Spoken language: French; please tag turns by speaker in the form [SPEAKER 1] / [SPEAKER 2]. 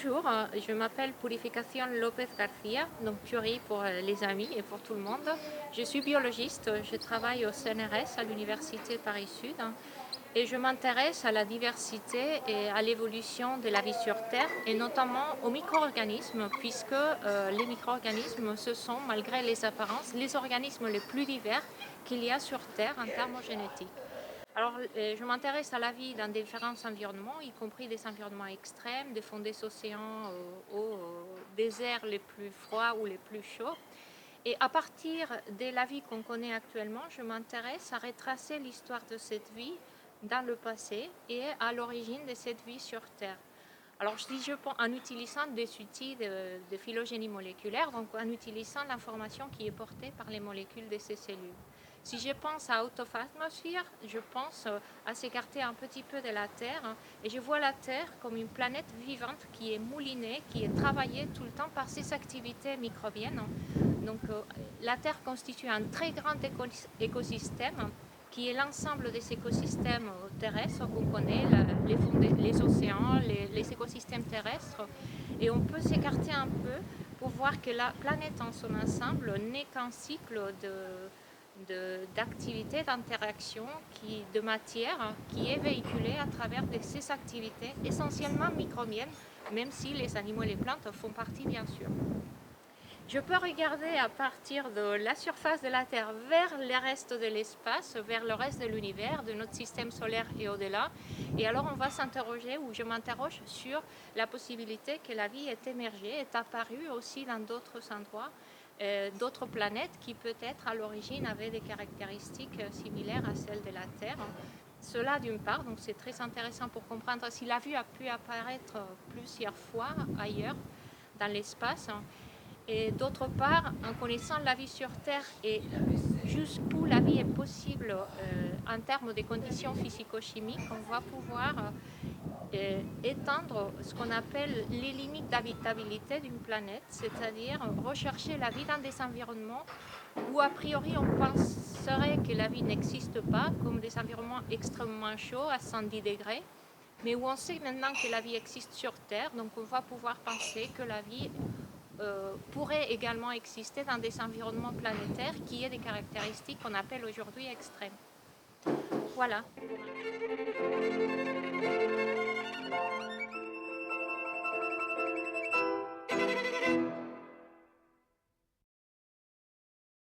[SPEAKER 1] Bonjour, je m'appelle Purificación López García, donc Puri pour les amis et pour tout le monde. Je suis biologiste, je travaille au CNRS à l'Université Paris-Sud et je m'intéresse à la diversité et à l'évolution de la vie sur Terre et notamment aux micro-organismes puisque les micro-organismes ce sont, malgré les apparences, les organismes les plus divers qu'il y a sur Terre en termes génétiques. Alors, je m'intéresse à la vie dans différents environnements, y compris des environnements extrêmes, des fonds des océans aux déserts les plus froids ou les plus chauds. Et à partir de la vie qu'on connaît actuellement, je m'intéresse à retracer l'histoire de cette vie dans le passé et à l'origine de cette vie sur Terre. Alors, si je pense en utilisant des outils de phylogénie moléculaire, donc en utilisant l'information qui est portée par les molécules de ces cellules. Si je pense à out of atmosphere, je pense à s'écarter un petit peu de la Terre et je vois la Terre comme une planète vivante qui est moulinée, qui est travaillée tout le temps par ses activités microbiennes. Donc la Terre constitue un très grand écosystème qui est l'ensemble des écosystèmes terrestres qu'on connaît, les océans, les écosystèmes terrestres. Et on peut s'écarter un peu pour voir que la planète en son ensemble n'est qu'un cycle d'activités, d'interaction, de matière qui est véhiculée à travers ces activités essentiellement microbiennes, même si les animaux et les plantes font partie bien sûr. Je peux regarder à partir de la surface de la Terre vers le reste de l'espace, vers le reste de l'univers, de notre système solaire et au-delà. Et alors on va s'interroger, ou je m'interroge sur la possibilité que la vie est émergée, est apparue aussi dans d'autres endroits, d'autres planètes qui peut-être à l'origine avaient des caractéristiques similaires à celles de la Terre. Cela d'une part, donc c'est très intéressant pour comprendre si la vie a pu apparaître plusieurs fois ailleurs dans l'espace. Et d'autre part, en connaissant la vie sur Terre et jusqu'où la vie est possible en termes de conditions physico-chimiques, on va pouvoir étendre ce qu'on appelle les limites d'habitabilité d'une planète, c'est-à-dire rechercher la vie dans des environnements où a priori on penserait que la vie n'existe pas, comme des environnements extrêmement chauds à 110 degrés, mais où on sait maintenant que la vie existe sur Terre, donc on va pouvoir penser que la vie pourrait également exister dans des environnements planétaires qui aient des caractéristiques qu'on appelle aujourd'hui extrêmes. Voilà.